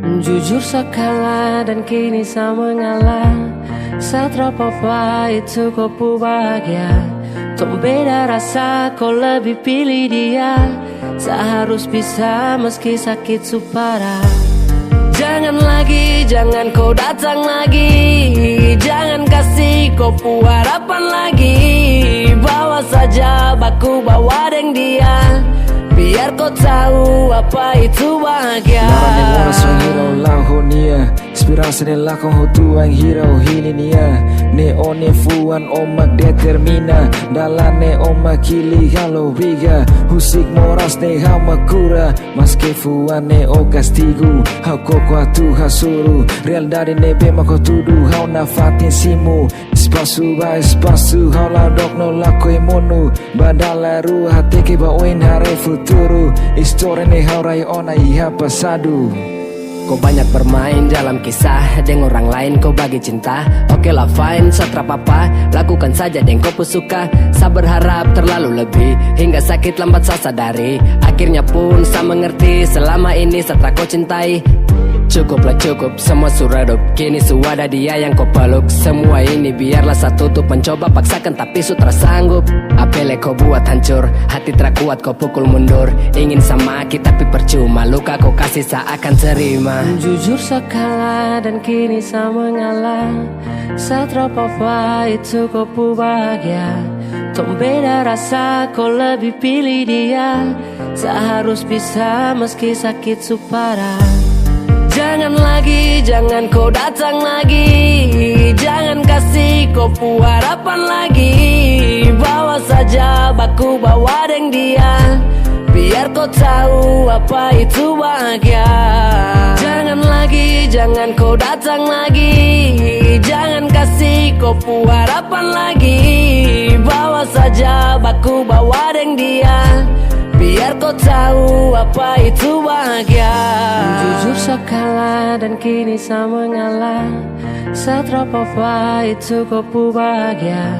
Jujur sekala dan kini saya mengalah. Setelah papa itu kau bahagia. Tok beda rasa kau lebih pilih dia. Saya harus bisa meski sakit supara. Jangan lagi, jangan kau datang lagi. Jangan kasih kau harapan lagi. Bawa saja baku bawa deng dia. Biar kau tahu apa itu bahagia. Inspirasi ne lakon hotu ang hero hilinia. Ne one fuan omak determina. Dalane omak kili halo viga. Husik moras ne hamakura. Maske fuan ne o castigo. Hau koko atu hasuru. Real dari ne bema ko tudu. Hau na fatin simu. Espasu ba espasu. Hau la dok no lako emonu. Badala ru hati ke ba oin hare futuru. Histori ne hau rai ona iha pasadu. Kau banyak bermain dalam kisah dengan orang lain kau bagi cinta. Oke lah fine, setelah papa lakukan saja deng kau suka. Saya berharap terlalu lebih hingga sakit lambat saya sadari. Akhirnya pun saya mengerti selama ini setelah kau cintai. Cukuplah cukup, semua sudah redup. Kini sudah dia yang kau peluk. Semua ini biarlah saya tutup. Mencoba paksakan tapi sutra sanggup. Apele kau buat hancur, hati terkuat kau pukul mundur. Ingin sama kita tapi percuma. Luka kau kasih saya akan terima. Jujur sekala dan kini saya mengalah. Setelah papa itu kau bahagia. Tok beda rasa kau lebih pilih dia. Saya harus bisa meski sakit supara. Jangan lagi, jangan kau datang lagi. Jangan kasih kau harapan lagi. Bawa saja baku bawa deng dia. Biar kau tahu apa itu bahagia. Jangan lagi, jangan kau datang lagi. Jangan kasih kau harapan lagi. Bawa saja baku bawa deng dia. Biar kau tahu apa itu bahagia. Jujur sekala dan kini saya mengalah. Setelah papa itu kau bahagia.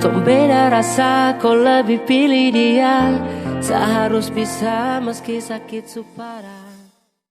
Tok beda rasa kau lebih pilih dia. Saya harus bisa meski sakit supara.